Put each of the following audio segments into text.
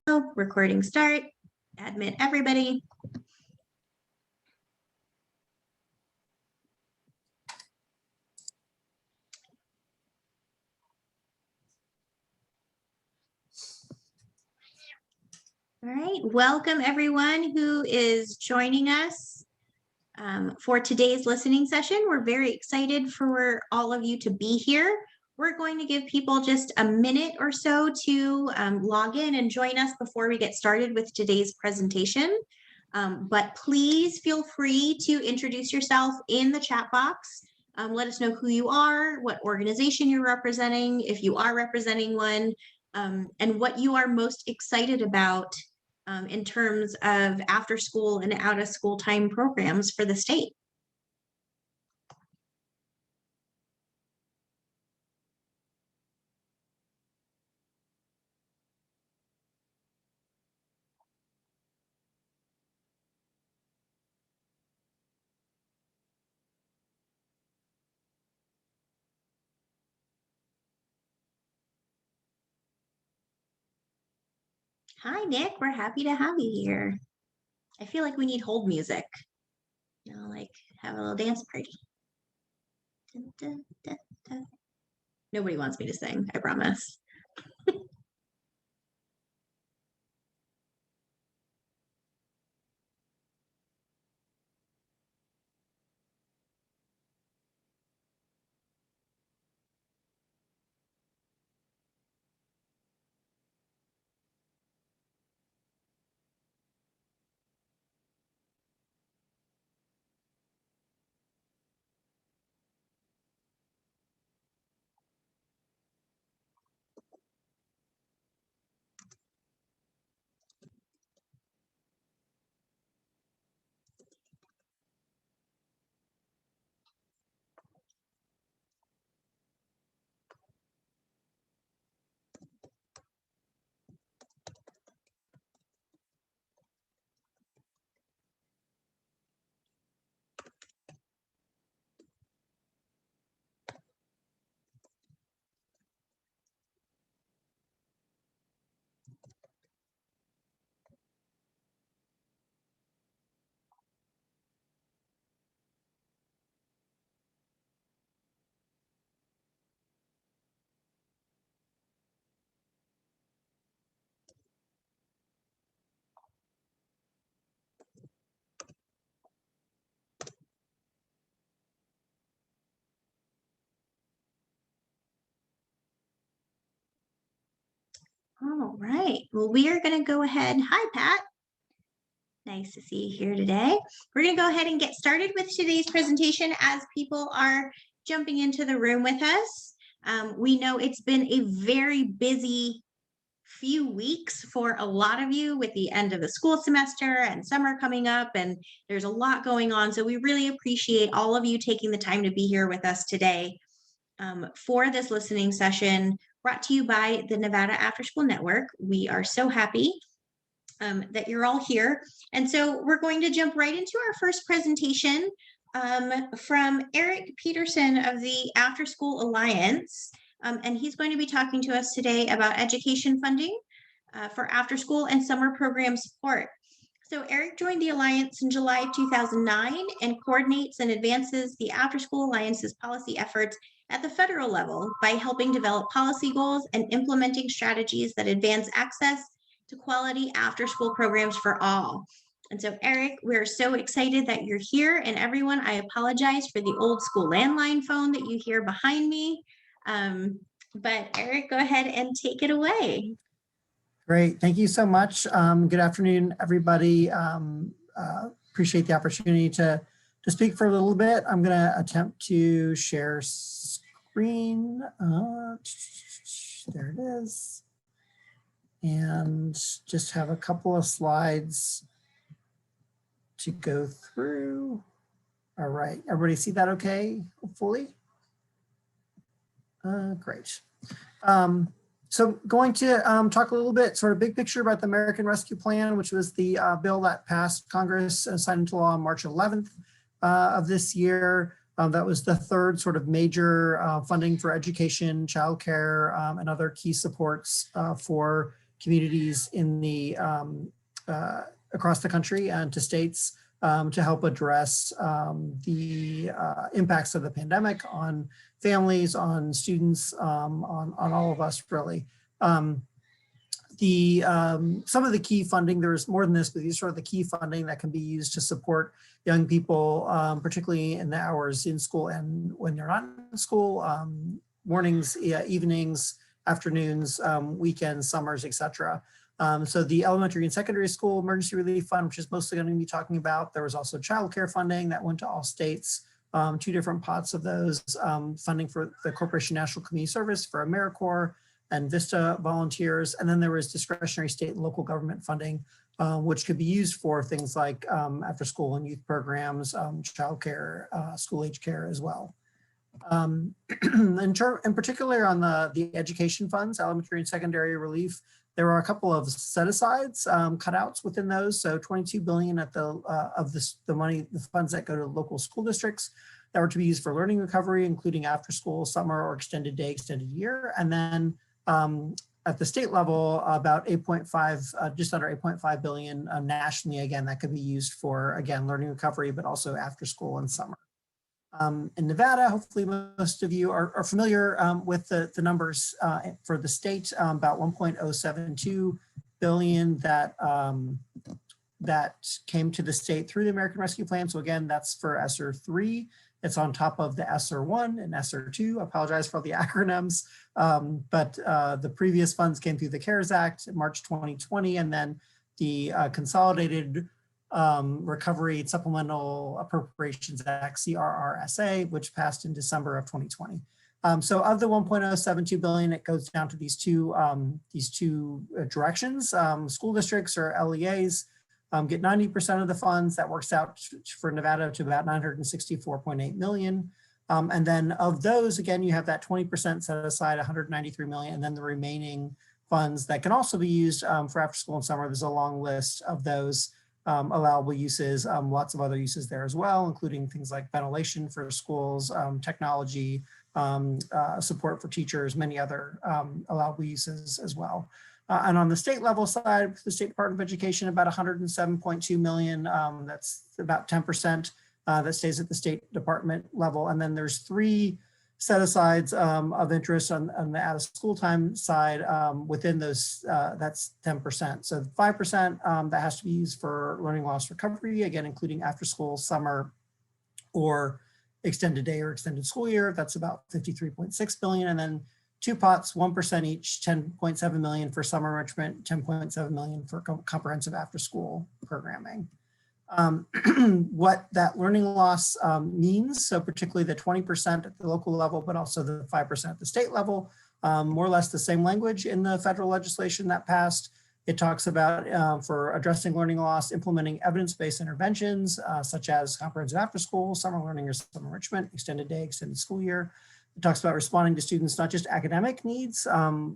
Recording start. Admit everybody. All right, welcome everyone who is joining us for today's listening session. We're very excited for all of you to be here. We're going to give people just a minute or so to log in and join us before we get started with today's presentation. But please feel free to introduce yourself in the chat box. Let us know who you are, what organization you're representing, if you are representing one, and what you are most excited about in terms of after school and out of school time programs for the state. Hi, Nick. We're happy to have you here. I feel like we need hold music. You know, like have a little dance party. Dun, dun, dun, dun. Nobody wants me to sing, I promise. All right, well, we are going to go ahead. Hi, Pat. Nice to see you here today. We're going to go ahead and get started with today's presentation as people are jumping into the room with us. We know it's been a very busy few weeks for a lot of you with the end of the school semester and summer coming up, and there's a lot going on. So we really appreciate all of you taking the time to be here with us today for this listening session brought to you by the Nevada Afterschool Network. We are so happy that you're all here. And so we're going to jump right into our first presentation from Erik Peterson of the Afterschool Alliance. And he's going to be talking to us today about education funding for after school and summer program support. So Erik joined the Alliance in July 2009 and coordinates and advances the Afterschool Alliance's policy efforts at the federal level by helping develop policy goals and implementing strategies that advance access to quality after-school programs for all. And so, Erik, we're so excited that you're here. And everyone, I apologize for the old school landline phone that you hear behind me. But Erik, go ahead and take it away. Great. Thank you so much. Good afternoon, everybody. Appreciate the opportunity to speak for a little bit. I'm going to attempt to share screen. There it is. And just have a couple of slides to go through. All right. Everybody see that okay, hopefully? Great. So going to talk a little bit, sort of big picture about the American Rescue Plan, which was the bill that passed Congress and signed into law on March 11th of this year. That was the third sort of major funding for education, childcare, and other key supports for communities in the across the country and to states to help address the impacts of the pandemic on families, on students, on all of us, really. Some of the key funding, there's more than this, but these are sort of the key funding that can be used to support young people, particularly in the hours in school and when they're not in school, mornings, evenings, afternoons, weekends, summers, etc. So the elementary and secondary school emergency relief fund, which is mostly going to be talking about, there was also childcare funding that went to all states, 2 different pots of those, funding for the Corporation National Community Service for AmeriCorps and VISTA volunteers. And then there was discretionary state and local government funding, which could be used for things like after school and youth programs, childcare, school age care as well. In particular on the education funds, elementary and secondary relief, there are a couple of set-asides, cutouts within those. So 22 billion at the the funds that go to local school districts that were to be used for learning recovery, including after school, summer, or extended day, extended year. And then at the state level, about 8.5, just under 8.5 billion nationally, again, that could be used for, again, learning recovery, but also after school and summer. In Nevada, hopefully most of you are familiar with the numbers for the state, about 1.072 billion that came to the state through the American Rescue Plan. So again, that's for ESR 3. It's on top of the ESR 1 and ESR 2. I apologize for all the acronyms, but the previous funds came through the CARES Act in March 2020, and then the Consolidated Recovery Supplemental Appropriations Act, CRRSA, which passed in December of 2020. So of the 1.072 billion, it goes down to these two directions. School districts or LEAs get 90% of the funds. That works out for Nevada to about 964.8 million. And then of those, again, you have that 20% set aside, 193 million, and then the remaining funds that can also be used for after school and summer. There's a long list of those allowable uses, lots of other uses there as well, including things like ventilation for schools, technology, support for teachers, many other allowable uses as well. And on the state level side, the State Department of Education, about 107.2 million, that's about 10% that stays at the State Department level. And then there's 3 set-asides of interest on the out-of-school time side within those, that's 10%. So 5% that has to be used for learning loss recovery, again, including after school, summer, or extended day or extended school year. That's about 53.6 billion. And then 2 pots, 1% each, 10.7 million for summer enrichment, 10.7 million for comprehensive after school programming. What that learning loss means, so particularly the 20% at the local level, but also the 5% at the state level, more or less the same language in the federal legislation that passed. It talks about for addressing learning loss, implementing evidence-based interventions, such as comprehensive after school, summer learning or summer enrichment, extended day, extended school year. It talks about responding to students, not just academic needs,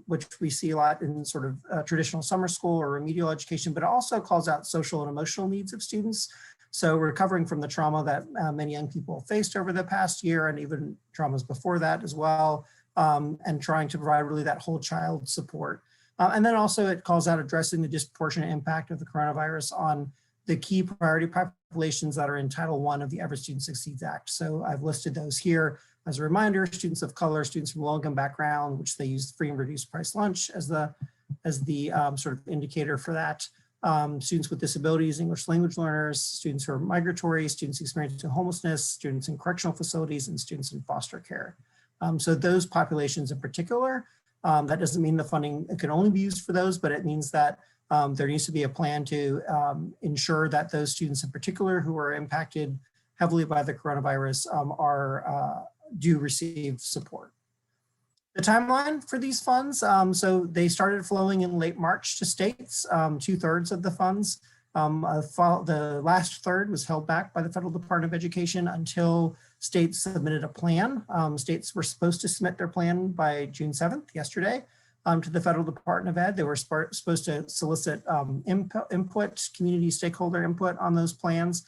which we see a lot in sort of traditional summer school or remedial education, but it also calls out social and emotional needs of students. So recovering from the trauma that many young people faced over the past year and even traumas before that as well, and trying to provide really that whole child support. And then also it calls out addressing the disproportionate impact of the coronavirus on the key priority populations that are in Title I of the Every Student Succeeds Act. So I've listed those here. As a reminder, students of color, students from low-income background, which they use free and reduced price lunch as the sort of indicator for that. Students with disabilities, English language learners, students who are migratory, students experiencing homelessness, students in correctional facilities, and students in foster care. So those populations in particular, that doesn't mean the funding can only be used for those, but it means that there needs to be a plan to ensure that those students in particular who are impacted heavily by the coronavirus do receive support. The timeline for these funds, so they started flowing in late March to states, 2/3 of the funds. The last third was held back by the Federal Department of Education until states submitted a plan. States were supposed to submit their plan by June 7th, yesterday, to the Federal Department of Ed. They were supposed to solicit input, community stakeholder input on those plans.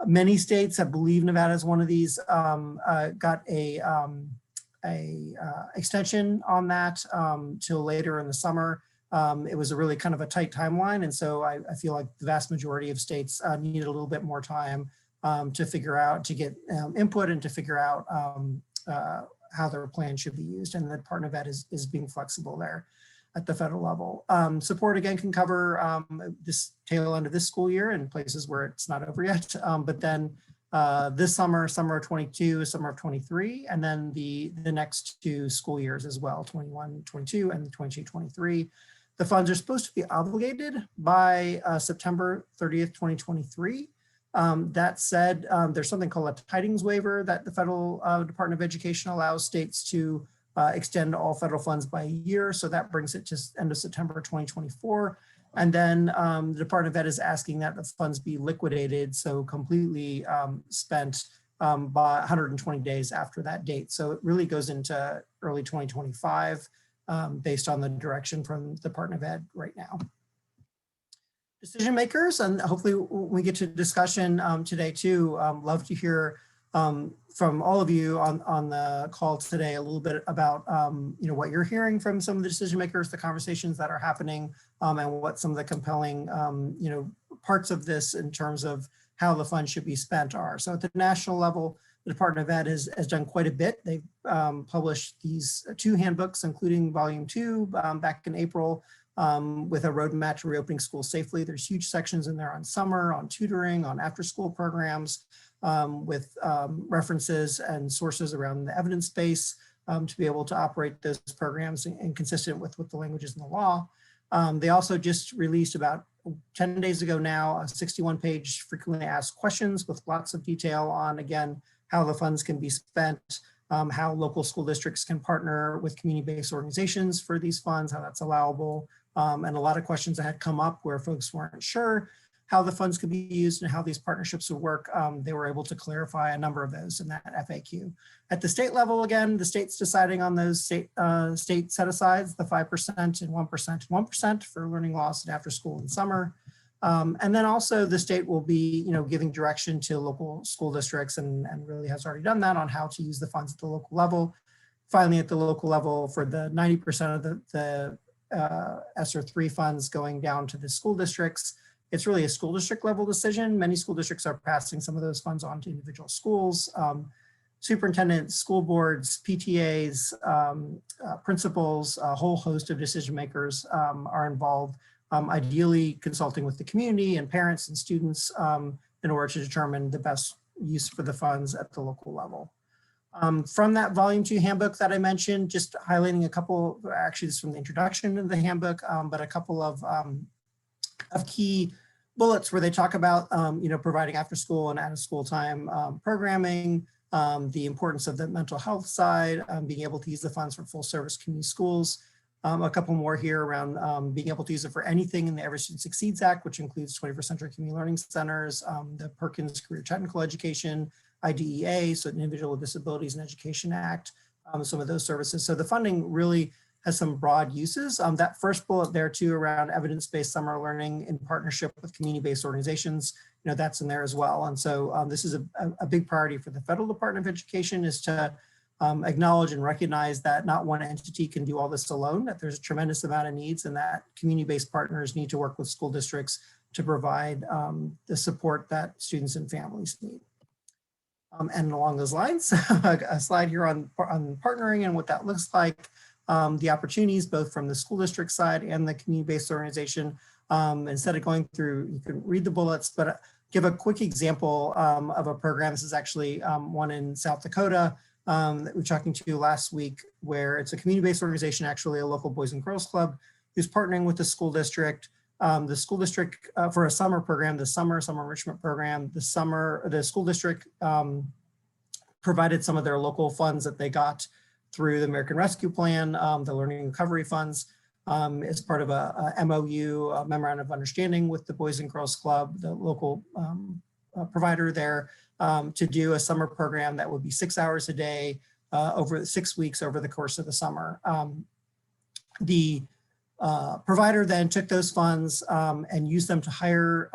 Many states, I believe Nevada is one of these, got a extension on that till later in the summer. it was a really kind of a tight timeline. And so I feel like the vast majority of states needed a little bit more time to figure out, to get input and to figure out how their plan should be used. And the Department of Ed is being flexible there at the federal level. Support again can cover this tail end of this school year in places where it's not over yet, but then this summer, summer of 22, summer of 23, and then the next 2 school years as well, 21-22 and 22-23. The funds are supposed to be obligated by September 30th, 2023. That said, there's something called a tidings waiver that the federal Department of Education allows states to extend all federal funds by a year. So that brings it to end of September 2024. And then the Department of Ed is asking that the funds be liquidated, so completely spent by 120 days after that date. So it really goes into early 2025 based on the direction from the Department of Ed right now. Decision makers, and hopefully when we get to discussion today too, love to hear from all of you on the call today a little bit about what you're hearing from some of the decision makers, the conversations that are happening, and what some of the compelling parts of this in terms of how the funds should be spent are. So at the national level, the Department of Ed has done quite a bit. They've published these 2 handbooks, including volume 2 back in April, with a roadmap to reopening schools safely. There's huge sections in there on summer, on tutoring, on after-school programs, with references and sources around the evidence base to be able to operate those programs and consistent with what the language is in the law. They also just released about 10 days ago now, a 61-page frequently asked questions with lots of detail on, again, how the funds can be spent, how local school districts can partner with community-based organizations for these funds, how that's allowable, and a lot of questions that had come up where folks weren't sure how the funds could be used and how these partnerships would work. They were able to clarify a number of those in that FAQ. At the state level, again, the state's deciding on those state set-asides, the 5% and 1% and 1% for learning loss and after school and summer. And then also the state will be, giving direction to local school districts and really has already done that on how to use the funds at the local level. Finally, at the local level, for the 90% of the ESSER 3 funds going down to the school districts, it's really a school district level decision. Many school districts are passing some of those funds on to individual schools. Superintendents, school boards, PTAs, principals, a whole host of decision makers are involved, ideally consulting with the community and parents and students in order to determine the best use for the funds at the local level. From that volume 2 handbook that I mentioned, just highlighting a couple, actually this is from the introduction of the handbook, but a couple of key bullets where they talk about, providing after school and out of school time programming, the importance of the mental health side, being able to use the funds for full service community schools. A couple more here around being able to use it for anything in the Every Student Succeeds Act, which includes 21st Century Community Learning Centers, the Perkins Career Technical Education, IDEA, so the Individual with Disabilities and Education Act, some of those services. So the funding really has some broad uses. That first bullet there too around evidence-based summer learning in partnership with community-based organizations, that's in there as well. And so this is a big priority for the Federal Department of Education, is to acknowledge and recognize that not one entity can do all this alone, that there's a tremendous amount of needs and that community-based partners need to work with school districts to provide the support that students and families need. And along those lines, a slide here on partnering and what that looks like, the opportunities both from the school district side and the community-based organization. Instead of going through, you can read the bullets, but give a quick example of a program. This is actually one in South Dakota that we were talking to last week, where it's a community-based organization, actually a local Boys and Girls Club, who's partnering with the school district. The school district for a summer program, the summer enrichment program, the school district provided some of their local funds that they got through the American Rescue Plan, the Learning Recovery Funds, as part of a MOU, a Memorandum of Understanding with the Boys and Girls Club, the local provider there, to do a summer program that would be 6 hours a day over 6 weeks over the course of the summer. The provider then took those funds and used them to hire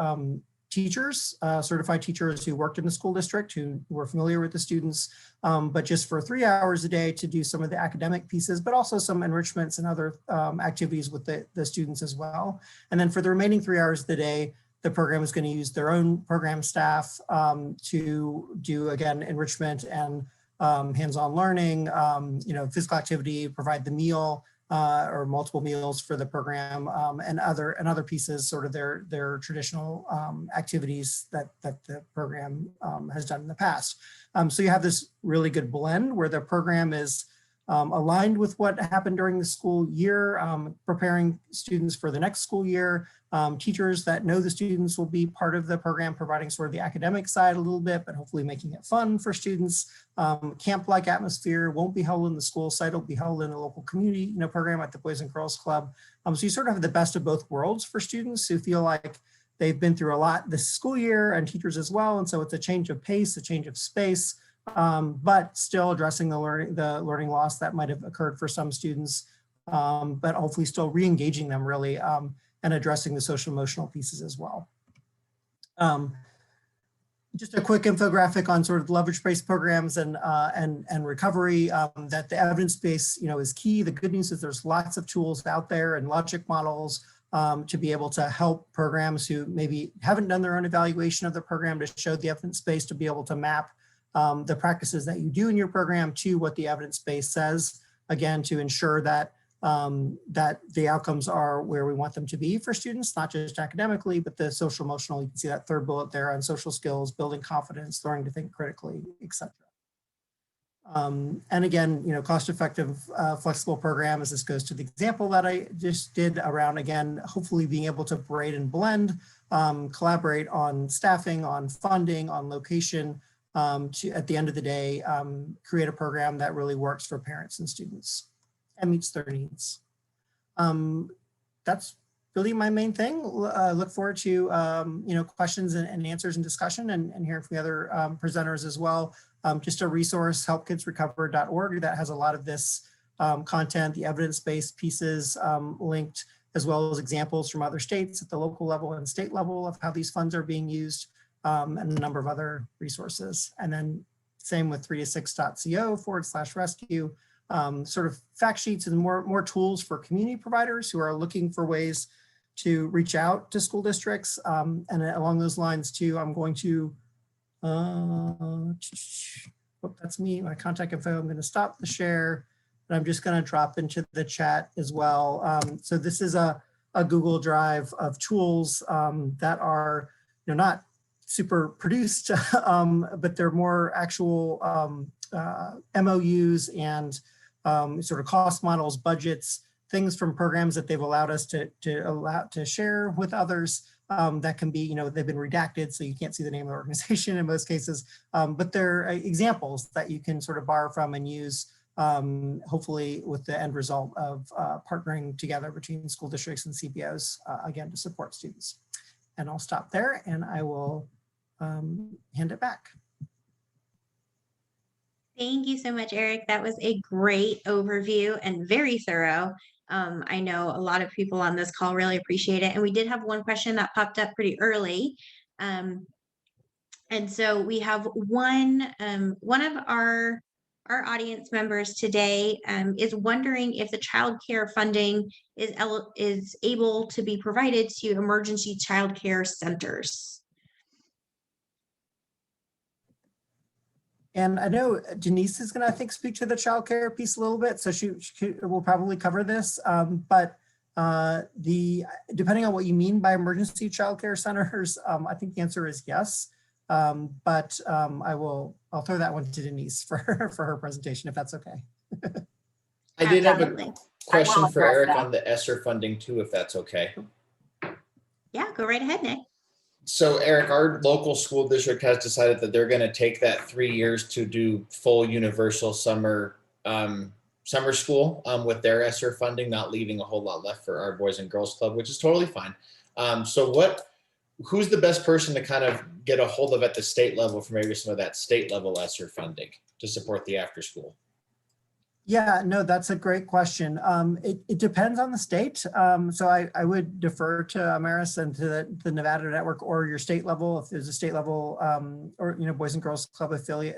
teachers, certified teachers who worked in the school district, who were familiar with the students, but just for 3 hours a day to do some of the academic pieces, but also some enrichments and other activities with the students as well. And then for the remaining 3 hours of the day, the program is going to use their own program staff to do, again, enrichment and hands-on learning, physical activity, provide the meal, or multiple meals for the program, and other pieces, sort of their traditional activities that the program has done in the past. So you have this really good blend where the program is aligned with what happened during the school year, preparing students for the next school year, teachers that know the students will be part of the program, providing sort of the academic side a little bit, but hopefully making it fun for students. Camp-like atmosphere, won't be held in the school site, it'll be held in a local community program at the Boys and Girls Club. So you sort of have the best of both worlds for students who feel like they've been through a lot this school year, and teachers as well. And so it's a change of pace, a change of space, but still addressing the learning loss that might have occurred for some students, but hopefully still re-engaging them really, and addressing the social emotional pieces as well. Just a quick infographic on sort of leverage-based programs and recovery, that the evidence base is key. The good news is there's lots of tools out there and logic models to be able to help programs who maybe haven't done their own evaluation of the program, to show the evidence base, to be able to map the practices that you do in your program to what the evidence base says, again, to ensure that that the outcomes are where we want them to be for students, not just academically, but the social emotional. You can see that third bullet there on social skills, building confidence, learning to think critically, etc. And again, cost-effective, flexible program, as this goes to the example that I just did around, again, hopefully being able to braid and blend, collaborate on staffing, on funding, on location, to, at the end of the day, create a program that really works for parents and students and meets their needs. That's really my main thing. Look forward to questions and answers and discussion, and hearing from the other presenters as well. Just a resource, helpkidsrecover.org, that has a lot of this content, the evidence-based pieces linked, as well as examples from other states at the local level and state level of how these funds are being used, and a number of other resources. And then same with 3to6.co/rescue, sort of fact sheets and more tools for community providers who are looking for ways to reach out to school districts. And along those lines too, I'm going to, that's me, my contact info. I'm going to stop the share, and I'm just going to drop into the chat as well. So this is a Google Drive of tools that are not super produced, but they're more actual MOUs and sort of cost models, budgets, things from programs that they've allowed us to share with others, that can be, they've been redacted, so you can't see the name of the organization in most cases, but they're examples that you can sort of borrow from and use, hopefully with the end result of partnering together between school districts and CBOs, again, to support students. And I'll stop there, and I will hand it back. Thank you so much, Eric. That was a great overview and very thorough. I know a lot of people on this call really appreciate it. And we did have one question that popped up pretty early. And so we have one of our audience members today is wondering if the child care funding is able to be provided to emergency child care centers. And I know Denise is going to, I think, speak to the childcare piece a little bit, so she will probably cover this. But depending on what you mean by emergency childcare centers, I think the answer is yes. But I'll throw that one to Denise for her presentation, if that's okay. I did have a question for Eric on the Esr funding too, if that's okay. Yeah, go right ahead, Nick. So Eric, our local school district has decided that they're going to take that 3 years to do full universal summer school with their Esr funding, not leaving a whole lot left for our Boys and Girls Club, which is totally fine. So who's the best person to kind of get a hold of at the state level for maybe some of that state level Esr funding to support the after school? Yeah, no, that's a great question. It depends on the state. So I would defer to Amaris and to the Nevada network or your state level, if there's a state level or, Boys and Girls Club affiliate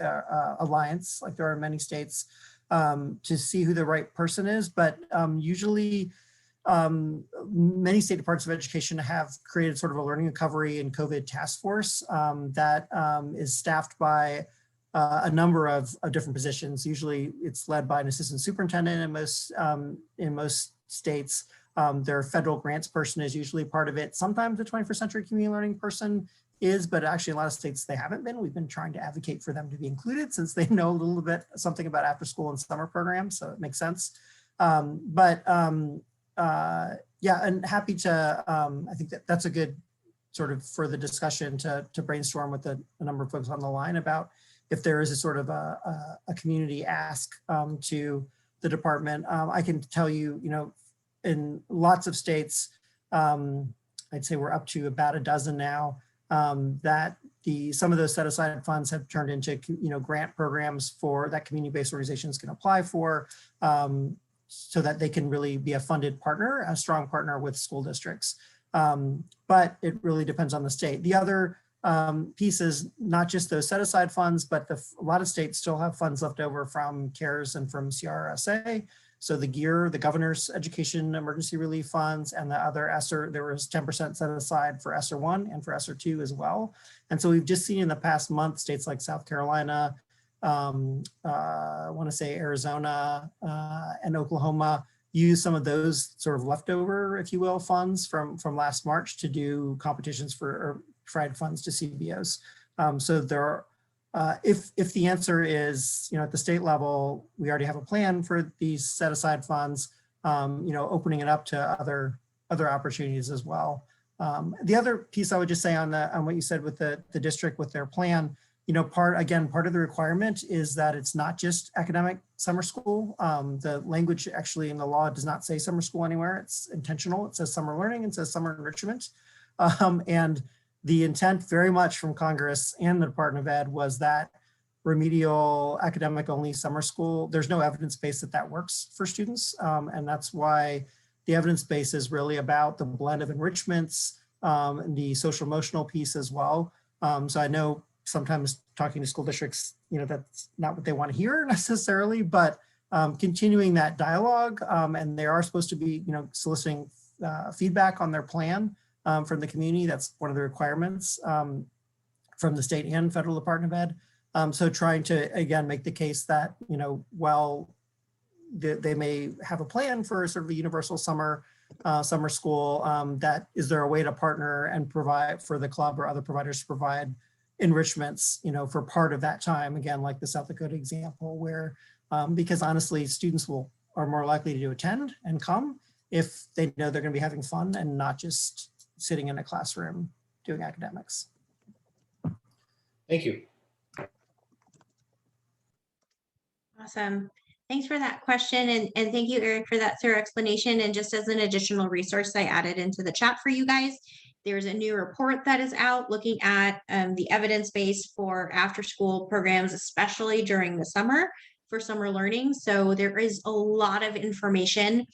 alliance, like there are in many states, to see who the right person is. But usually many state departments of education have created sort of a learning recovery and COVID task force that is staffed by a number of different positions. Usually it's led by an assistant superintendent in most states. Their federal grants person is usually part of it. Sometimes the 21st century community learning person is, but actually in a lot of states they haven't been. We've been trying to advocate for them to be included since they know a little bit something about after school and summer programs, so it makes sense. Yeah, and happy to, I think that's a good sort of further discussion to brainstorm with a number of folks on the line about if there is a sort of a community ask to the department. I can tell you, in lots of states, I'd say we're up to about a dozen now, that some of those set aside funds have turned into, grant programs for that community-based organizations can apply for, so that they can really be a funded partner, a strong partner with school districts. But it really depends on the state. The other piece is not just those set aside funds, but a lot of states still have funds left over from CARES and from CRSA. So the GEAR, the Governor's Education Emergency Relief Funds, and the other Esr, there was 10% set aside for Esr 1 and for Esr 2 as well. And so we've just seen in the past month, states like South Carolina, I want to say Arizona and Oklahoma use some of those sort of leftover, if you will, funds from last March to do competitions for or provide funds to CBOs. So there are, if the answer is, at the state level, we already have a plan for these set aside funds, opening it up to other opportunities as well. The other piece I would just say on what you said with the district with their plan, part of the requirement is that it's not just academic summer school. The language actually in the law does not say summer school anywhere. It's intentional. It says summer learning, it says summer enrichment. And the intent very much from Congress and the Department of Ed was that remedial academic only summer school, there's no evidence base that works for students. And that's why the evidence base is really about the blend of enrichments, and the social emotional piece as well. So I know sometimes talking to school districts, that's not what they want to hear necessarily, but continuing that dialogue, and they are supposed to be, soliciting feedback on their plan from the community. That's one of the requirements from the state and federal Department of Ed. So trying to, again, make the case that, while they may have a plan for sort of a universal summer school, that is there a way to partner and provide for the club or other providers to provide enrichments, for part of that time, again, like the South Dakota example, where because honestly, students are more likely to attend and come if they know they're going to be having fun and not just sitting in a classroom doing academics. Thank you. Awesome. Thanks for that question. And thank you, Eric, for that thorough explanation. And just as an additional resource I added into the chat for you guys, there's a new report that is out looking at the evidence base for after school programs, especially during the summer for summer learning. So there is a lot of information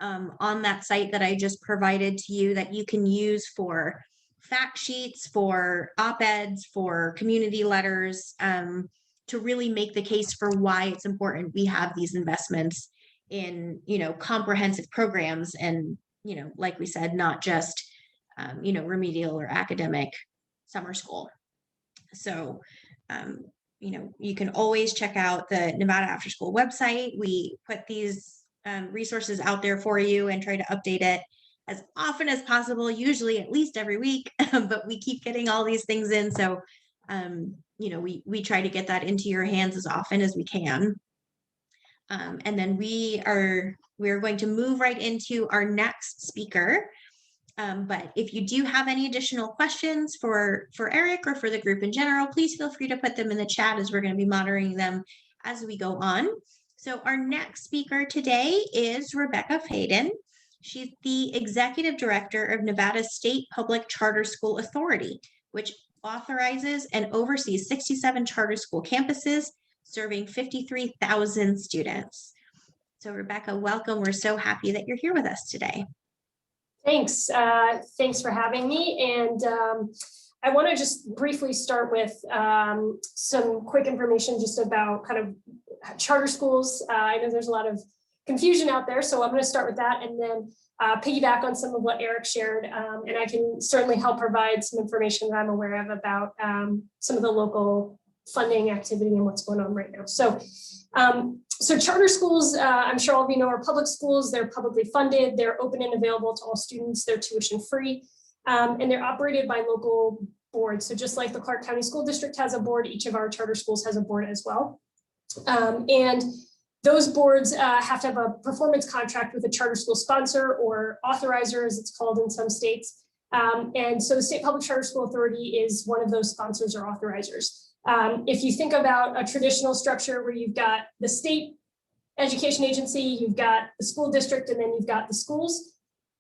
on that site that I just provided to you that you can use for fact sheets, for op-eds, for community letters, to really make the case for why it's important we have these investments in, comprehensive programs and, like we said, not just, remedial or academic summer school. So, you can always check out the Nevada After School website. We put these resources out there for you and try to update it as often as possible, usually at least every week, but we keep getting all these things in. So, we try to get that into your hands as often as we can. And then we're going to move right into our next speaker. But if you do have any additional questions for Erik or for the group in general, please feel free to put them in the chat as we're going to be monitoring them as we go on. So our next speaker today is Rebecca Faden. She's the Executive Director of Nevada State Public Charter School Authority, which authorizes and oversees 67 charter school campuses serving 53,000 students. So Rebecca, welcome. We're so happy that you're here with us today. Thanks. Thanks for having me. And I want to just briefly start with some quick information just about kind of charter schools. I know there's a lot of confusion out there, so I'm going to start with that and then piggyback on some of what Erik shared. And I can certainly help provide some information that I'm aware of about some of the local funding activity and what's going on right now. So charter schools, I'm sure all of you know, are public schools. They're publicly funded. They're open and available to all students. They're tuition free, and they're operated by local boards. So just like the Clark County School District has a board, each of our charter schools has a board as well. And those boards have to have a performance contract with a charter school sponsor or authorizer, as it's called in some states. And so the State Public Charter School Authority is one of those sponsors or authorizers. If you think about a traditional structure where you've got the state education agency, you've got the school district, and then you've got the schools,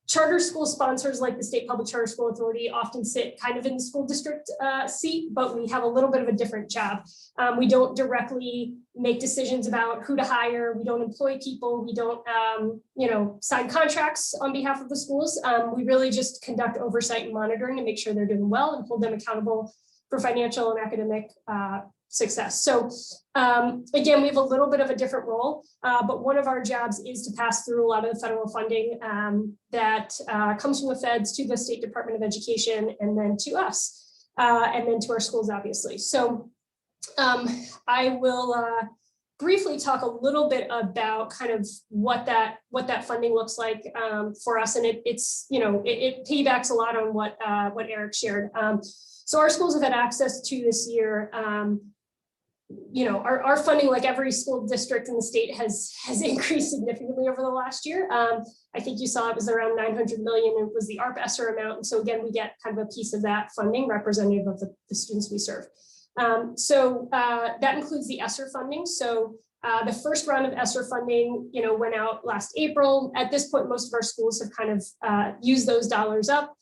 charter school sponsors like the State Public Charter School Authority often sit kind of in the school district seat, but we have a little bit of a different job. We don't directly make decisions about who to hire. We don't employ people. We don't, sign contracts on behalf of the schools. We really just conduct oversight and monitoring to make sure they're doing well and hold them accountable for financial and academic success. So again, we have a little bit of a different role, but one of our jobs is to pass through a lot of the federal funding that comes from the feds to the State Department of Education and then to us and then to our schools, obviously. So I will briefly talk a little bit about kind of what that funding looks like for us, and it piggybacks a lot on what Erik shared. So our schools have had access to this year. Our funding, like every school district in the state, has increased significantly over the last year. I think you saw it was around 900 million. It was the Esr amount. And so again, we get kind of a piece of that funding representative of the students we serve. That includes the Esr funding. So the first round of Esr funding, went out last April. At this point, most of our schools have kind of used those dollars up.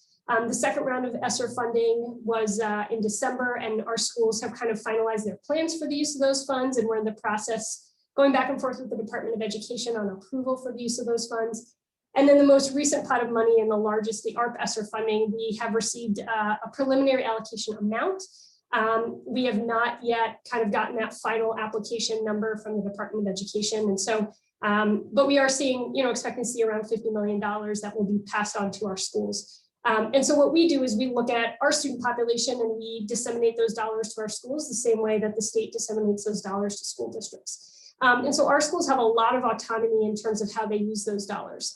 The second round of Esr funding was in December, and our schools have kind of finalized their plans for the use of those funds, and we're in the process going back and forth with the Department of Education on approval for the use of those funds. And then the most recent pot of money and the largest, the Esr funding, we have received a preliminary allocation amount. We have not yet kind of gotten that final application number from the Department of Education. And so, but we are seeing, expecting to see around $50 million that will be passed on to our schools. And so what we do is we look at our student population and we disseminate those dollars to our schools the same way that the state disseminates those dollars to school districts. And so our schools have a lot of autonomy in terms of how they use those dollars.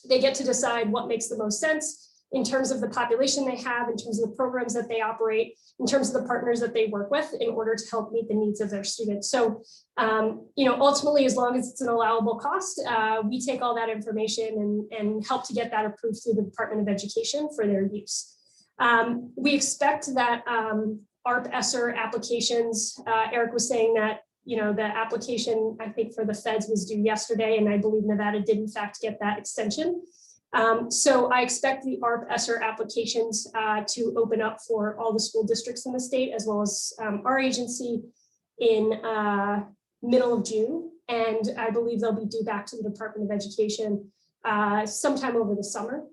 They get to decide what makes the most sense in terms of the population they have, in terms of the programs that they operate, in terms of the partners that they work with in order to help meet the needs of their students. So, ultimately, as long as it's an allowable cost, we take all that information and help to get that approved through the Department of Education for their use. We expect that Rfsr Applications, Erik was saying that, the application, I think, for the feds was due yesterday, and I believe Nevada did in fact get that extension. So I expect the Rfsr Applications to open up for all the school districts in the state, as well as our agency in middle of June. And I believe they'll be due back to the Department of Education sometime over the summer.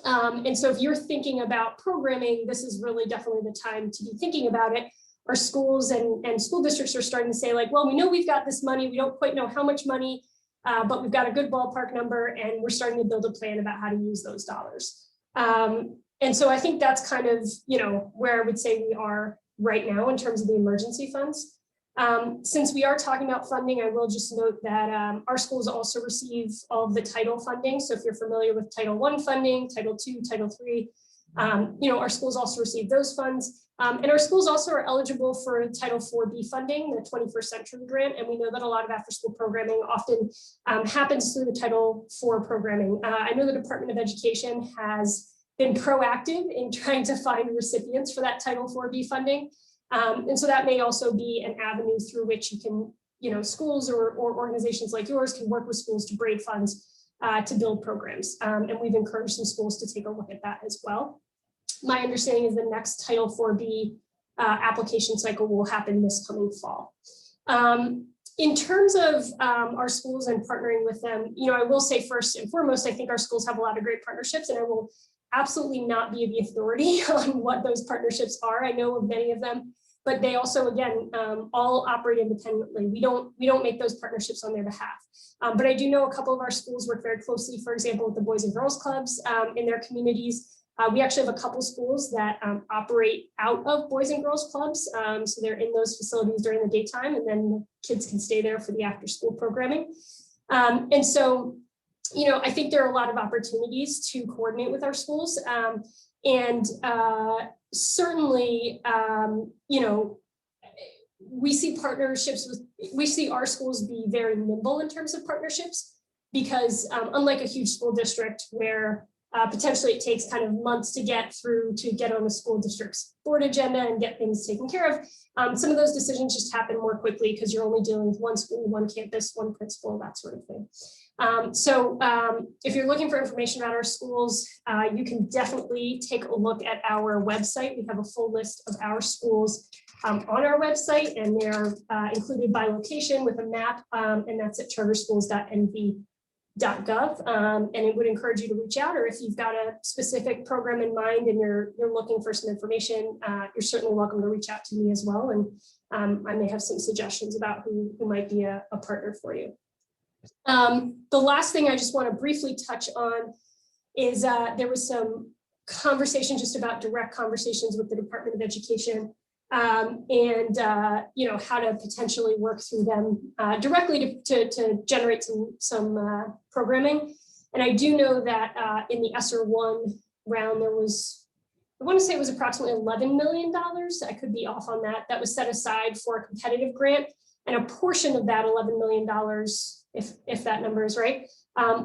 And so if you're thinking about programming, this is really definitely the time to be thinking about it. Our schools and school districts are starting to say, like, well, we know we've got this money. We don't quite know how much money, but we've got a good ballpark number, and we're starting to build a plan about how to use those dollars. And so I think that's kind of, where I would say we are right now in terms of the emergency funds. Since we are talking about funding, I will just note that our schools also receive all of the title funding. So if you're familiar with Title I funding, Title II, Title III, our schools also receive those funds. And our schools also are eligible for Title IV-B funding, the 21st Century Grant. And we know that a lot of after-school programming often happens through the Title IV programming. I know the Department of Education has been proactive in trying to find recipients for that Title IV-B funding. And so that may also be an avenue through which you can, schools or organizations like yours can work with schools to braid funds to build programs. And we've encouraged some schools to take a look at that as well. My understanding is the next Title IV-B application cycle will happen this coming fall. In terms of our schools and partnering with them, I will say first and foremost, I think our schools have a lot of great partnerships, and I will absolutely not be the authority on what those partnerships are. I know of many of them, but they also, again, all operate independently. We don't make those partnerships on their behalf. But I do know a couple of our schools work very closely, for example, with the Boys and Girls Clubs in their communities. We actually have a couple schools that operate out of Boys and Girls Clubs. So they're in those facilities during the daytime, and then the kids can stay there for the after school programming. And so, I think there are a lot of opportunities to coordinate with our schools. Certainly, we see we see our schools be very nimble in terms of partnerships, because unlike a huge school district where potentially it takes kind of months to get on the school district's board agenda and get things taken care of, some of those decisions just happen more quickly because you're only dealing with one school, one campus, one principal, that sort of thing. So if you're looking for information about our schools, you can definitely take a look at our website. We have a full list of our schools on our website, and they're included by location with a map, and that's at charterschools.nv.gov. And it would encourage you to reach out, or if you've got a specific program in mind and you're looking for some information, you're certainly welcome to reach out to me as well. And I may have some suggestions about who might be a partner for you. The last thing I just want to briefly touch on is there was some conversation just about direct conversations with the Department of Education, and how to potentially work through them directly to generate some programming. And I do know that in the Esr 1 round, there was, I want to say it was approximately $11 million. I could be off on that. That was set aside for a competitive grant, and a portion of that $11 million, if that number is right,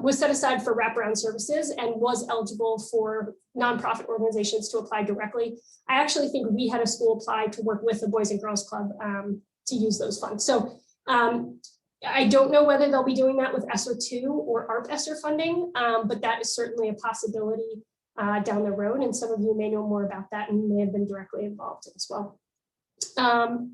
was set aside for wraparound services and was eligible for nonprofit organizations to apply directly. I actually think we had a school apply to work with the Boys and Girls Club to use those funds. So I don't know whether they'll be doing that with Esr 2 or Esr Funding, but that is certainly a possibility down the road. And some of you may know more about that and may have been directly involved as well.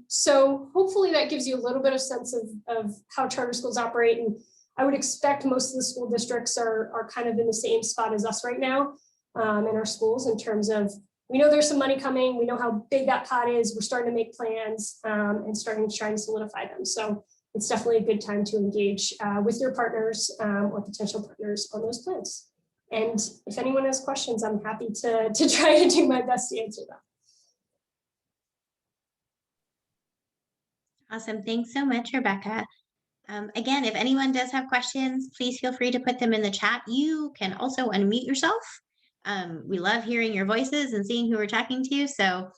So hopefully that gives you a little bit of sense of how charter schools operate. And I would expect most of the school districts are kind of in the same spot as us right now in our schools, in terms of, we know there's some money coming, we know how big that pot is, we're starting to make plans and starting to try and solidify them. So it's definitely a good time to engage with your partners or potential partners on those plans. And if anyone has questions, I'm happy to try to do my best to answer them. Awesome. Thanks so much, Rebecca. Again, if anyone does have questions, please feel free to put them in the chat. You can also unmute yourself. We love hearing your voices and seeing who we're talking to. So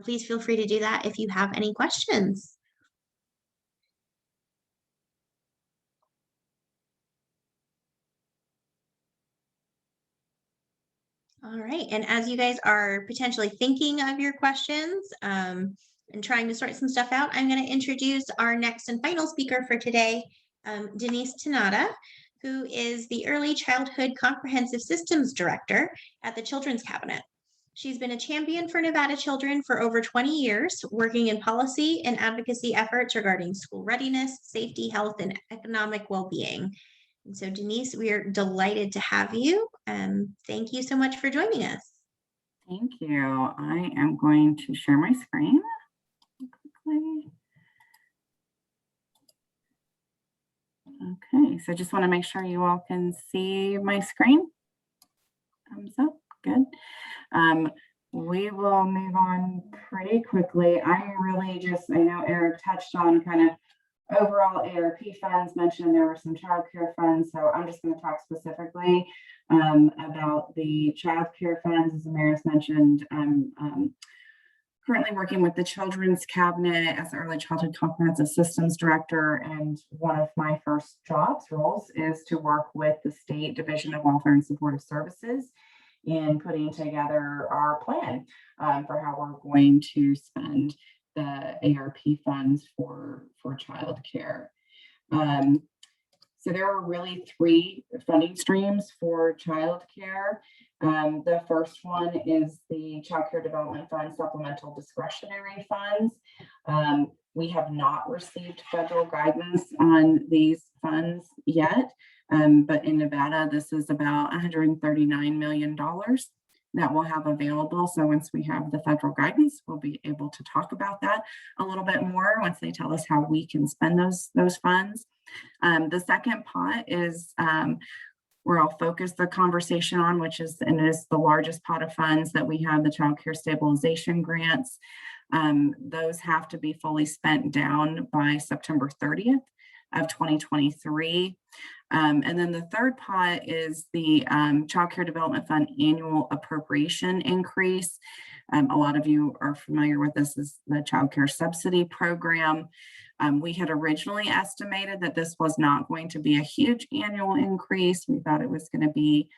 please feel free to do that if you have any questions. All right. And as you guys are potentially thinking of your questions, and trying to sort some stuff out, I'm going to introduce our next and final speaker for today, Denise Tanata, who is the Early Childhood Comprehensive Systems Director at the Children's Cabinet. She's been a champion for Nevada children for over 20 years, working in policy and advocacy efforts regarding school readiness, safety, health, and economic well-being. And so, Denise, we are delighted to have you. Thank you so much for joining us. Thank you. I am going to share my screen quickly. Okay, so just want to make sure you all can see my screen. Thumbs up, good. We will move on pretty quickly. I know Erik touched on kind of overall ARP funds, mentioned there were some childcare funds, so I'm just going to talk specifically about the childcare funds. As Amaris mentioned, currently working with the Children's Cabinet as the Early Childhood Comprehensive Systems Director, and one of my first roles is to work with the State Division of Welfare and Supportive Services in putting together our plan for how we're going to spend the ARP funds for childcare. So there are really three funding streams for childcare. The first one is the Child Care Development Fund Supplemental Discretionary Funds, We have not received federal guidance on these funds yet, but in Nevada, this is about $139 million that we'll have available. So once we have the federal guidance, we'll be able to talk about that a little bit more once they tell us how we can spend those funds. The second pot is where I'll focus the conversation on, which is the largest pot of funds that we have, the Child Care Stabilization grants. Those have to be fully spent down by September 30th of 2023. And then the third pot is the Child Care Development Fund annual appropriation increase. A lot of you are familiar with this as the Child Care Subsidy Program. We had originally estimated that this was not going to be a huge annual increase. We thought it was going to be,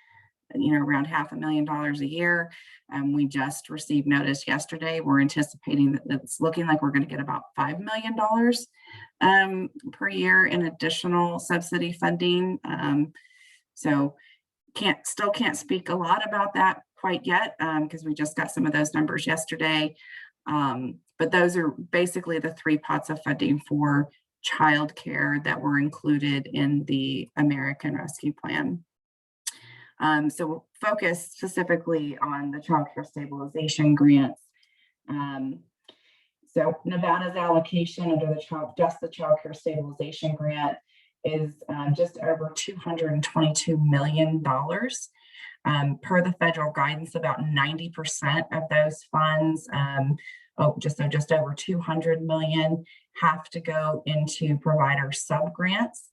around $500,000 a year. We just received notice yesterday. We're anticipating that it's looking like we're going to get about $5 million per year in additional subsidy funding. So still can't speak a lot about that quite yet because we just got some of those numbers yesterday. But those are basically the three pots of funding for childcare that were included in the American Rescue Plan. So we'll focus specifically on the Child Care Stabilization grants. So Nevada's allocation under the Child Care Stabilization grant is just over $222 million. Per the federal guidance, about 90% of those funds, just over 200 million, have to go into provider subgrants.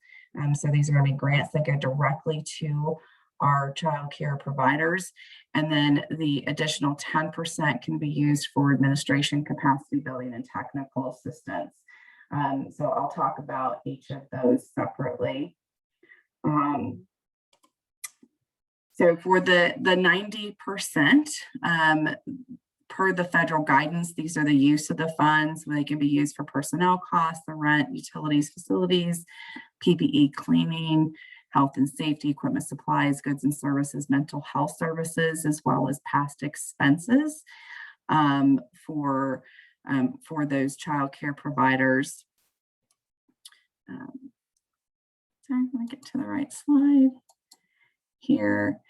So these are going to be grants that go directly to our child care providers. And then the additional 10% can be used for administration, capacity building, and technical assistance. So I'll talk about each of those separately. So for the 90%, per the federal guidance, these are the use of the funds. They can be used for personnel costs, the rent, utilities, facilities, PPE cleaning, health and safety, equipment, supplies, goods and services, mental health services, as well as past expenses for those child care providers. Sorry, let me get to the right slide here.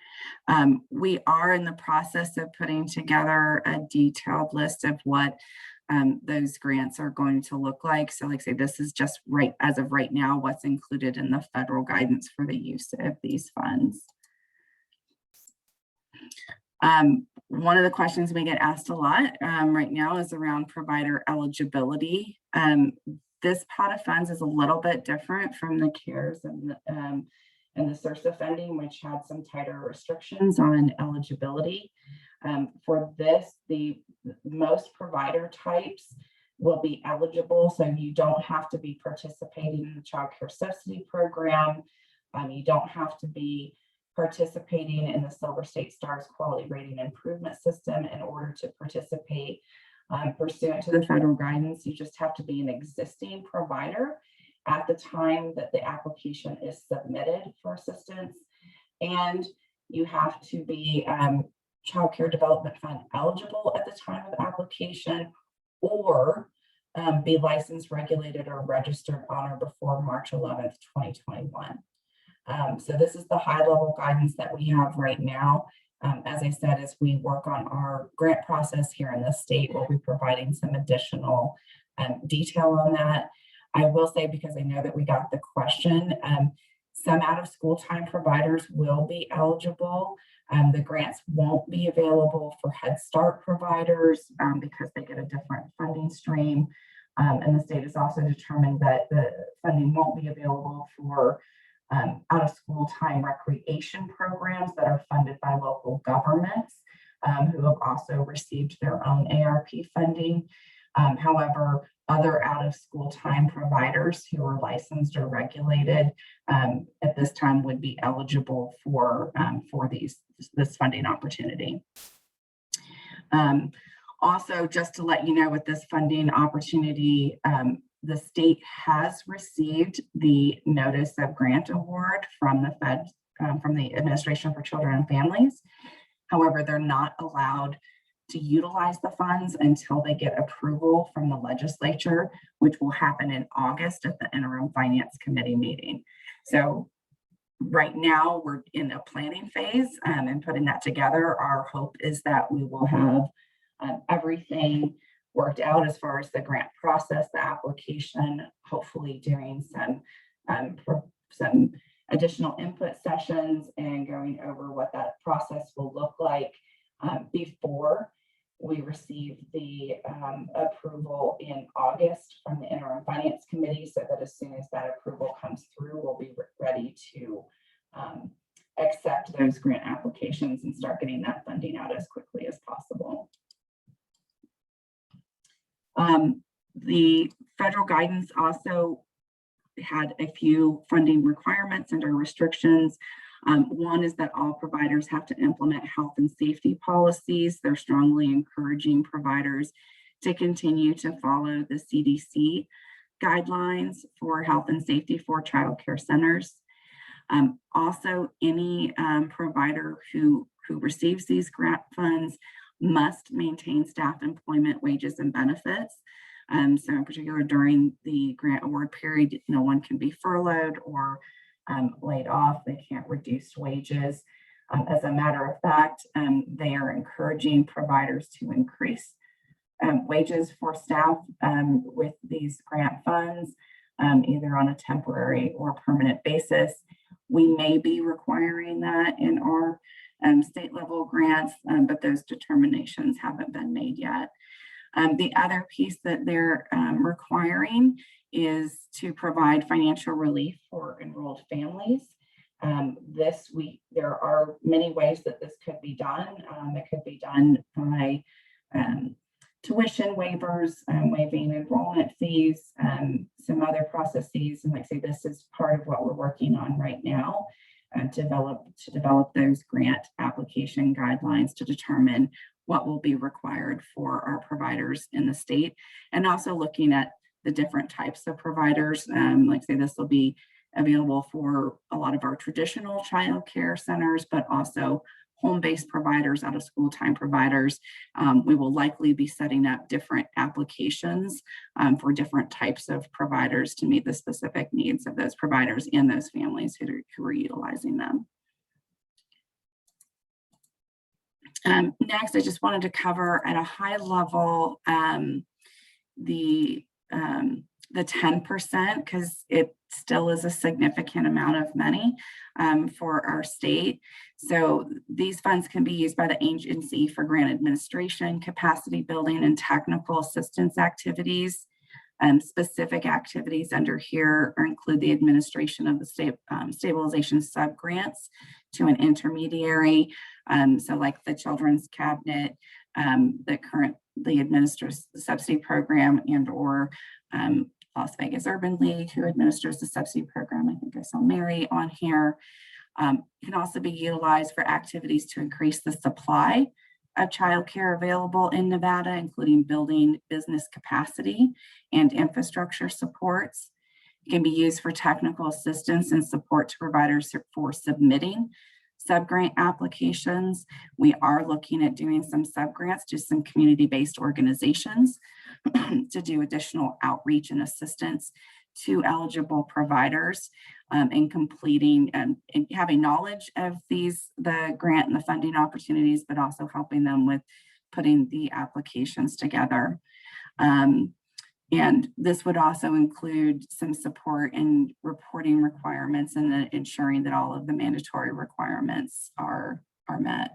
We are in the process of putting together a detailed list of what those grants are going to look like. So like I say, this is just as of right now, what's included in the federal guidance for the use of these funds. One of the questions we get asked a lot right now is around provider eligibility. This pot of funds is a little bit different from the CARES and the Sursa Funding, which had some tighter restrictions on eligibility. For this, the most provider types will be eligible, so you don't have to be participating in the Child Care Subsidy Program. You don't have to be participating in the Silver State Stars Quality Rating Improvement System in order to participate pursuant to the federal guidance. You just have to be an existing provider at the time that the application is submitted for assistance, and you have to be Child Care Development Fund eligible at the time of application, or be licensed, regulated, or registered on or before March 11th, 2021. So this is the high level guidance that we have right now. As I said, as we work on our grant process here in the state, we'll be providing some additional detail on that. I will say, because I know that we got the question, some out of school time providers will be eligible. The grants won't be available for Head Start providers because they get a different funding stream. And the state has also determined that the funding won't be available for out of school time recreation programs that are funded by local governments who have also received their own ARP funding. However, other out of school time providers who are licensed or regulated at this time would be eligible for this funding opportunity. Also, just to let you know, with this funding opportunity, the state has received the notice of grant award from the from the Administration for Children and Families. However, they're not allowed to utilize the funds until they get approval from the legislature, which will happen in August at the interim finance committee meeting. So right now we're in a planning phase and putting that together. Our hope is that we will have everything worked out as far as the grant process, the application, hopefully doing some additional input sessions and going over what that process will look like before we receive the approval in August from the interim finance committee, so that as soon as that approval comes through, we'll be ready to accept those grant applications and start getting that funding out as quickly as possible. The federal guidance also had a few funding requirements and restrictions. One is that all providers have to implement health and safety policies. They're strongly encouraging providers to continue to follow the CDC guidelines for health and safety for child care centers. Also, any provider who receives these grant funds must maintain staff employment, wages, and benefits. So in particular, during the grant award period, no one can be furloughed or laid off. They can't reduce wages. As a matter of fact, they are encouraging providers to increase wages for staff with these grant funds, either on a temporary or permanent basis. We may be requiring that in our state level grants, but those determinations haven't been made yet. The other piece that they're requiring is to provide financial relief for enrolled families. There are many ways that this could be done. It could be done by tuition waivers, waiving enrollment fees, some other processes. And like I say, this is part of what we're working on right now, to develop those grant application guidelines to determine what will be required for our providers in the state, and also looking at the different types of providers. Like I say, this will be available for a lot of our traditional child care centers, but also home-based providers, out-of-school time providers. We will likely be setting up different applications for different types of providers to meet the specific needs of those providers and those families who are utilizing them. Next, I just wanted to cover at a high level the 10%, because it still is a significant amount of money for our state. So these funds can be used by the agency for grant administration, capacity building, and technical assistance activities. Specific activities under here include the administration of the stabilization subgrants to an intermediary. So like the Children's Cabinet that currently administers the subsidy program, and or Las Vegas Urban League, who administers the subsidy program. I think I saw Mary on here. Can also be utilized for activities to increase the supply of childcare available in Nevada, including building business capacity and infrastructure supports. It can be used for technical assistance and support to providers for submitting subgrant applications. We are looking at doing some subgrants to some community-based organizations to do additional outreach and assistance to eligible providers in completing and having knowledge of the grant and the funding opportunities, but also helping them with putting the applications together. And this would also include some support in reporting requirements and ensuring that all of the mandatory requirements are met.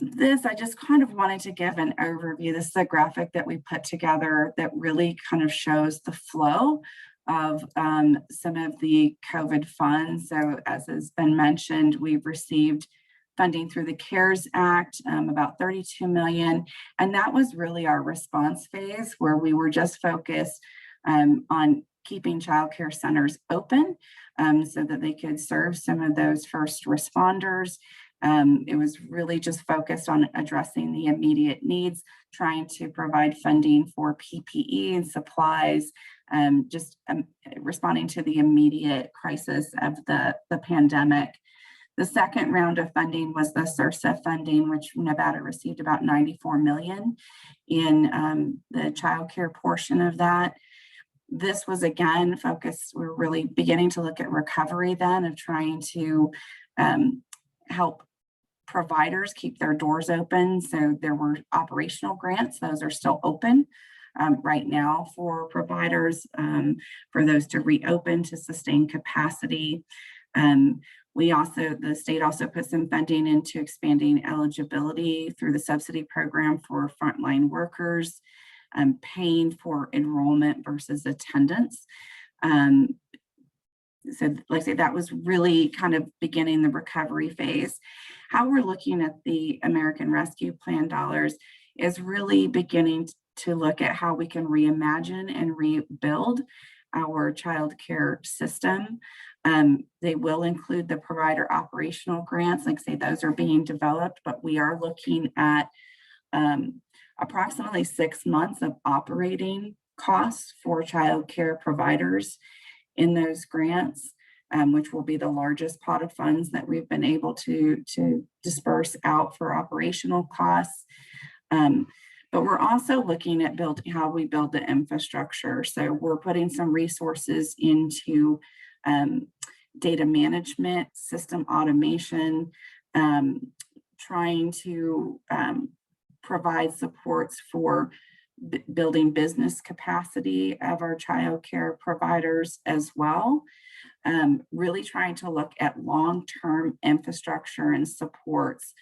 This, I just kind of wanted to give an overview. This is a graphic that we put together that really kind of shows the flow of some of the COVID funds. So as has been mentioned, we've received funding through the CARES Act, about 32 million. And that was really our response phase, where we were just focused on keeping childcare centers open so that they could serve some of those first responders. It was really just focused on addressing the immediate needs, trying to provide funding for PPE and supplies, responding to the immediate crisis of the pandemic. The second round of funding was the Sursa funding, which Nevada received about 94 million in the childcare portion of that. This was again focused, we're really beginning to look at recovery then of trying to help providers keep their doors open. So there were operational grants, those are still open right now for providers, for those to reopen to sustain capacity. The state also put some funding into expanding eligibility through the subsidy program for frontline workers, paying for enrollment versus attendance. So like I say, that was really kind of beginning the recovery phase. How we're looking at the American Rescue Plan dollars is really beginning to look at how we can reimagine and rebuild our child care system. They will include the provider operational grants. Like I say, those are being developed, but we are looking at approximately 6 months of operating costs for child care providers in those grants, which will be the largest pot of funds that we've been able to disperse out for operational costs. But we're also looking at how we build the infrastructure. So we're putting some resources into data management, system automation, trying to provide supports for building business capacity of our child care providers as well. Really trying to look at long-term infrastructure and supports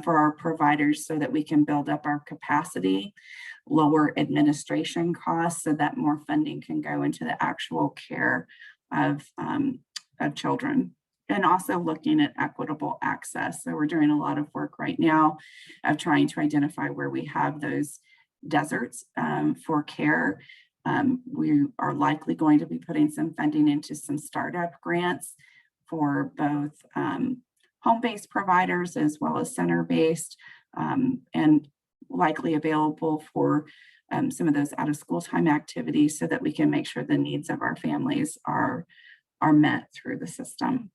for our providers so that we can build up our capacity, lower administration costs so that more funding can go into the actual care of children. And also looking at equitable access. So we're doing a lot of work right now of trying to identify where we have those deserts for care. We are likely going to be putting some funding into some startup grants for both home-based providers as well as center-based, and likely available for some of those out-of-school time activities so that we can make sure the needs of our families are met through the system.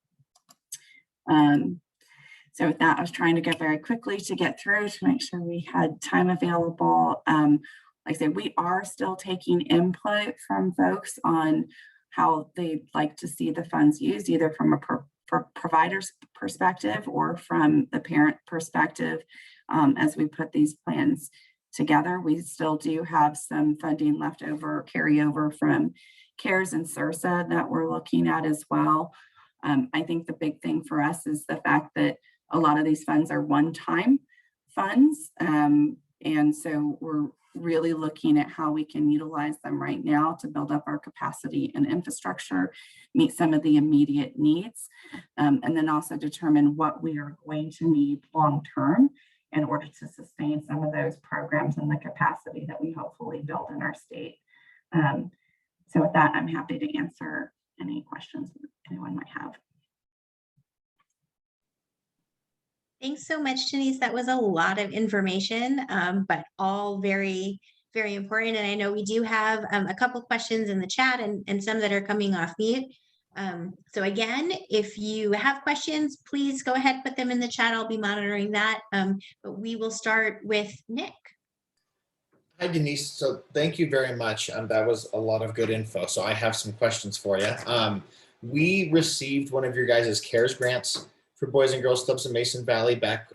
So with that, I was trying to go very quickly to get through to make sure we had time available. Like I said, we are still taking input from folks on how they'd like to see the funds used, either from a provider's perspective or from the parent perspective. As we put these plans together, we still do have some funding left over, carryover from CARES and Sursa that we're looking at as well. I think the big thing for us is the fact that a lot of these funds are one-time funds. And so we're really looking at how we can utilize them right now to build up our capacity and infrastructure, meet some of the immediate needs, and then also determine what we are going to need long-term in order to sustain some of those programs and the capacity that we hopefully build in our state. So with that, I'm happy to answer any questions anyone might have. Thanks so much, Denise. That was a lot of information, but all very, very important. And I know we do have a couple questions in the chat and some that are coming off mute. So again, if you have questions, please go ahead, put them in the chat. I'll be monitoring that. But we will start with Nick. Hi, Denise. So thank you very much. That was a lot of good info. So I have some questions for you. We received one of your guys' CARES grants for Boys and Girls Clubs in Mason Valley back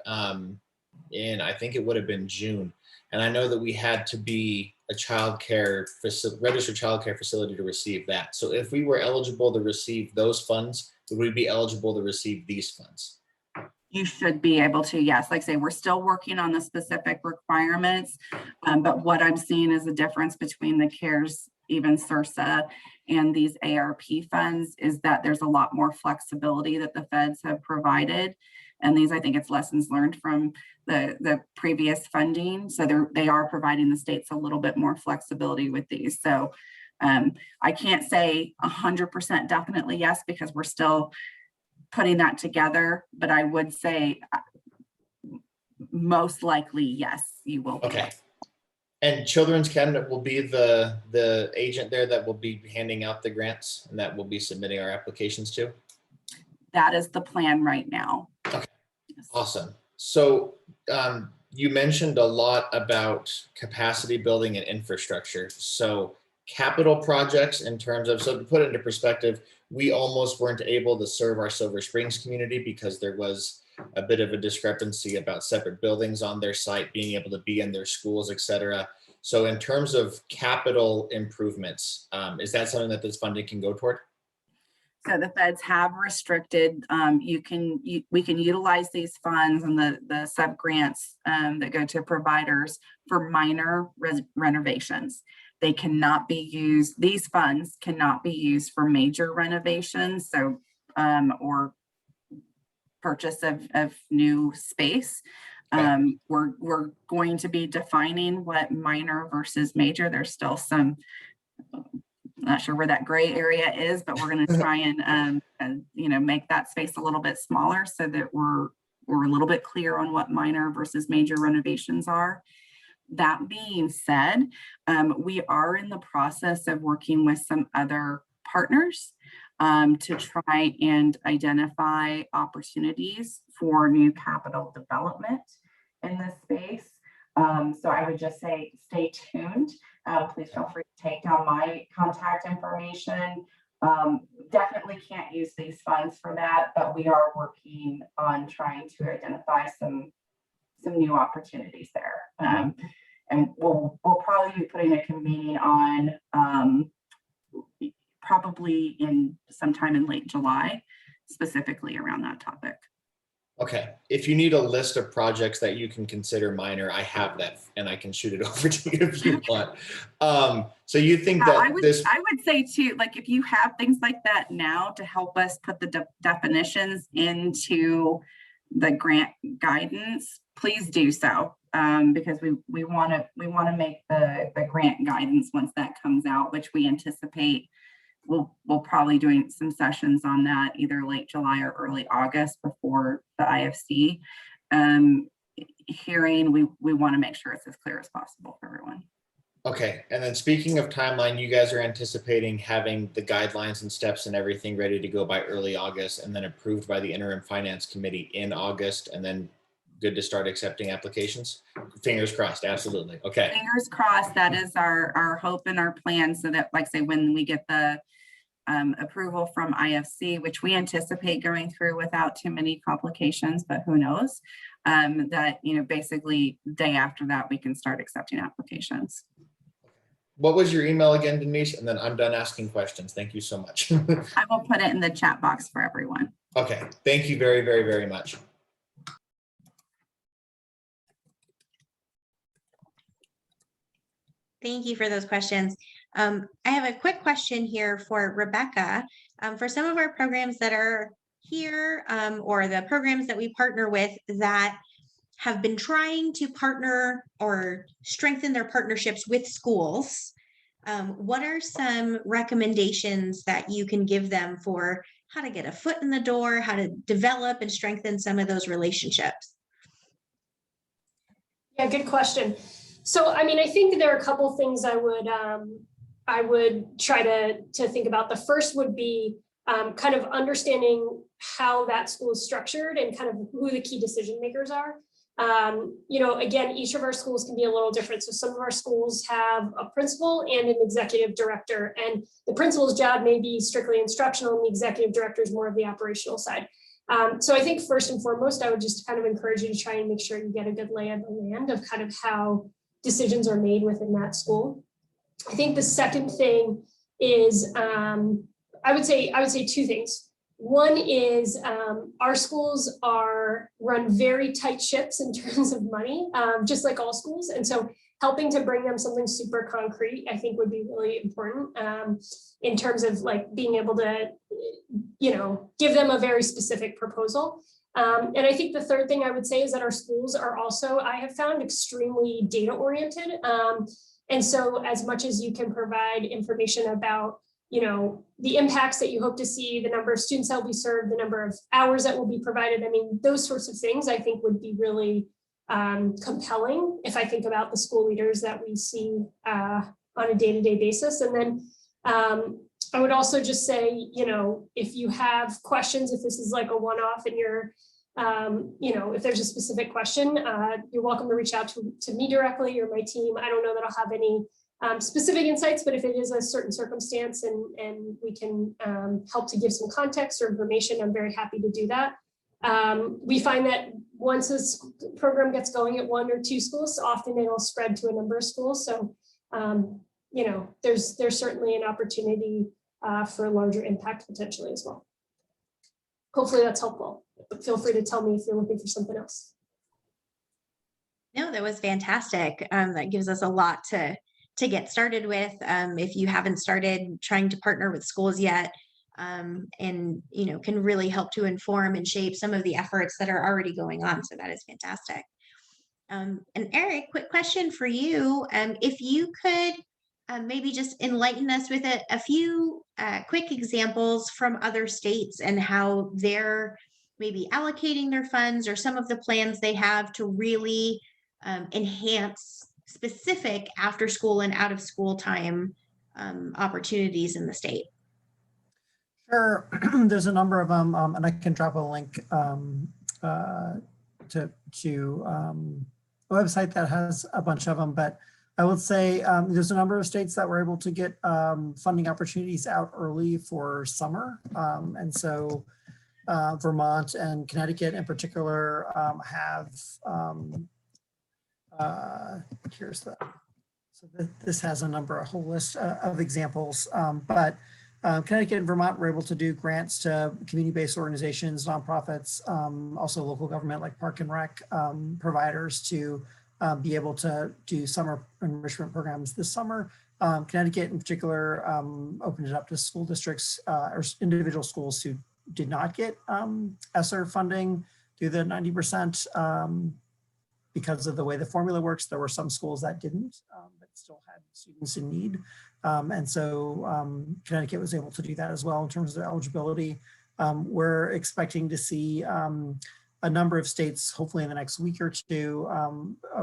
in, I think it would have been June. And I know that we had to be a registered child care facility to receive that. So if we were eligible to receive those funds, would we be eligible to receive these funds? You should be able to, yes. Like I say, we're still working on the specific requirements, but what I'm seeing is a difference between the CARES, even Sursa, and these ARP funds is that there's a lot more flexibility that the feds have provided. And these, I think it's lessons learned from the previous funding. So they are providing the states a little bit more flexibility with these. So I can't say 100% definitely yes, because we're still putting that together, but I would say most likely, yes, you will. Okay. And Children's Cabinet will be the agent there that will be handing out the grants and that will be submitting our applications to? that is the plan right now. Okay. Yes. Awesome. So you mentioned a lot about capacity building and infrastructure. So capital projects in terms of, so to put it into perspective, we almost weren't able to serve our Silver Springs community because there was a bit of a discrepancy about separate buildings on their site, being able to be in their schools, et cetera. So in terms of capital improvements, is that something that this funding can go toward? So the feds have restricted, we can utilize these funds and the sub grants that go to providers for minor renovations. They cannot be used, these funds cannot be used for major renovations, so or purchase of new space. We're going to be defining what minor versus major. There's still some, not sure where that gray area is, but we're going to try and make that space a little bit smaller so that we're a little bit clear on what minor versus major renovations are. That being said, we are in the process of working with some other partners to try and identify opportunities for new capital development in this space. So I would just say, stay tuned. Please feel free to take down my contact information. Definitely can't use these funds for that, but we are working on trying to identify some new opportunities there. And we'll probably be putting a convening on probably in sometime in late July, specifically around that topic. Okay. If you need a list of projects that you can consider minor, I have that and I can shoot it over to you if you want. So you think that I would say too, like if you have things like that now to help us put the definitions into the grant guidance, please do so. Because we want to make the grant guidance once that comes out, which we anticipate we'll probably doing some sessions on that either late July or early August before the IFC hearing. We want to make sure it's as clear as possible for everyone. Okay. And then speaking of timeline, you guys are anticipating having the guidelines and steps and everything ready to go by early August and then approved by the interim finance committee in August, and then good to start accepting applications. Fingers crossed. Absolutely. Okay. Fingers crossed. That is our hope and our plan, so that, like I say, when we get the approval from IFC, which we anticipate going through without too many complications, but who knows, that, basically day after that, we can start accepting applications. What was your email again, Denise? And then I'm done asking questions. Thank you so much. I will put it in the chat box for everyone. Okay. Thank you very, very, very much. Thank you for those questions. I have a quick question here for Rebecca. For some of our programs that are here or the programs that we partner with that have been trying to partner or strengthen their partnerships with schools, what are some recommendations that you can give them for how to get a foot in the door, how to develop and strengthen some of those relationships? Yeah, good question. So, I mean, I think there are a couple things I would try to think about. The first would be kind of understanding how that school is structured and kind of who the key decision makers are. Again, each of our schools can be a little different. So some of our schools have a principal and an executive director, and the principal's job may be strictly instructional and the executive director is more of the operational side. So I think first and foremost, I would just kind of encourage you to try and make sure you get a good lay of the land of kind of how decisions are made within that school. I think the second thing is, I would say two things. One is our schools are run very tight ships in terms of money, just like all schools. And so helping to bring them something super concrete, I think would be really important in terms of like being able to, give them a very specific proposal. And I think the third thing I would say is that our schools are also, I have found, extremely data oriented. And so as much as you can provide information about, the impacts that you hope to see, the number of students that will be served, the number of hours that will be provided, I mean, those sorts of things I think would be really compelling if I think about the school leaders that we see on a day-to-day basis. And then I would also just say, if you have questions, if this is like a one-off and you're, if there's a specific question, you're welcome to reach out to me directly or my team. I don't know that I'll have any specific insights, but if it is a certain circumstance and we can help to give some context or information, I'm very happy to do that. We find that once this program gets going at 1 or 2 schools, often it'll spread to a number of schools. So, there's certainly an opportunity for a larger impact potentially as well. Hopefully that's helpful, but feel free to tell me if you're looking for something else. No, that was fantastic. That gives us a lot to get started with. If you haven't started trying to partner with schools yet, and can really help to inform and shape some of the efforts that are already going on. So that is fantastic. And Erik, quick question for you. If you could maybe just enlighten us with a few quick examples from other states and how they're maybe allocating their funds or some of the plans they have to really enhance specific after school and out of school time opportunities in the state. Sure, there's a number of them, and I can drop a link to a website that has a bunch of them. But I would say there's a number of states that were able to get funding opportunities out early for summer, and so Vermont and Connecticut in particular have. This has a whole list of examples, but Connecticut and Vermont were able to do grants to community-based organizations, nonprofits, also local government like Park and Rec providers to be able to do summer enrichment programs this summer. Connecticut in particular opened it up to school districts or individual schools who did not get Esr funding through the 90%. Because of the way the formula works, there were some schools that didn't, but still had students in need. And so Connecticut was able to do that as well in terms of eligibility. We're expecting to see a number of states, hopefully in the next week or two,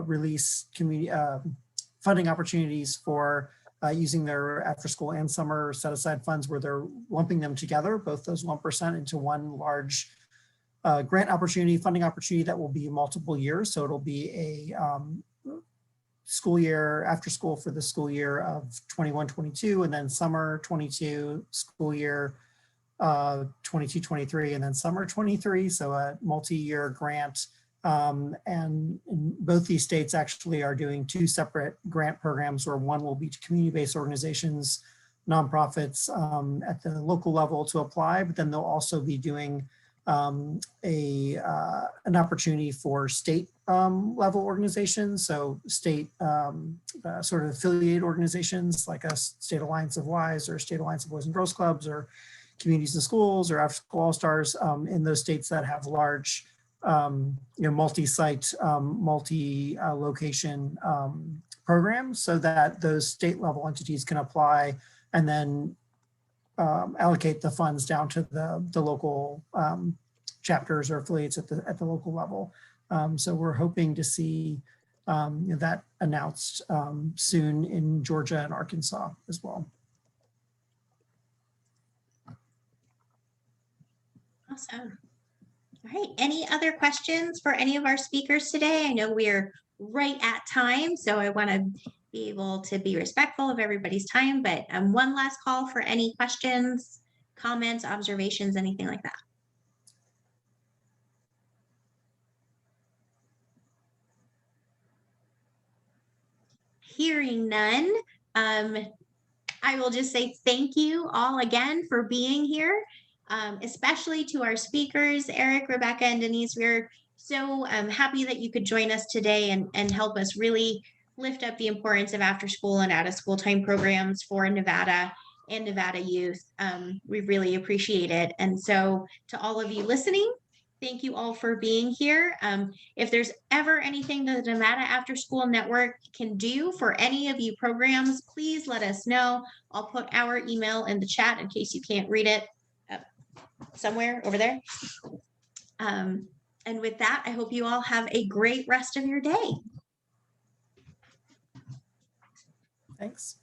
release community funding opportunities for using their after school and summer set aside funds where they're lumping them together, both those 1% into one large grant opportunity, funding opportunity that will be multiple years. So it'll be a school year after school for the school year of 21-22, and then summer 22, school year 22-23, and then summer 23. So a multi-year grant. And both these states actually are doing 2 separate grant programs where one will be to community-based organizations, nonprofits at the local level to apply, but then they'll also be doing an opportunity for state level organizations. So state sort of affiliated organizations like a State Alliance of Wise or State Alliance of Boys and Girls Clubs or Communities and Schools or After School All Stars in those states that have large, multi-site, multi-location programs, so that those state level entities can apply and then allocate the funds down to the local chapters or affiliates at the local level. So we're hoping to see that announced soon in Georgia and Arkansas as well. Awesome. All right, any other questions for any of our speakers today? I know we're right at time, so I want to be able to be respectful of everybody's time, but one last call for any questions, comments, observations, anything like that. Hearing none, I will just say thank you all again for being here, especially to our speakers, Erik, Rebecca, and Denise. We're so happy that you could join us today and help us really lift up the importance of after school and out of school time programs for Nevada and Nevada youth. We really appreciate it. And so to all of you listening, thank you all for being here. If there's ever anything that the Nevada After School Network can do for any of you programs, please let us know. I'll put our email in the chat in case you can't read it somewhere over there. And with that, I hope you all have a great rest of your day. Thanks.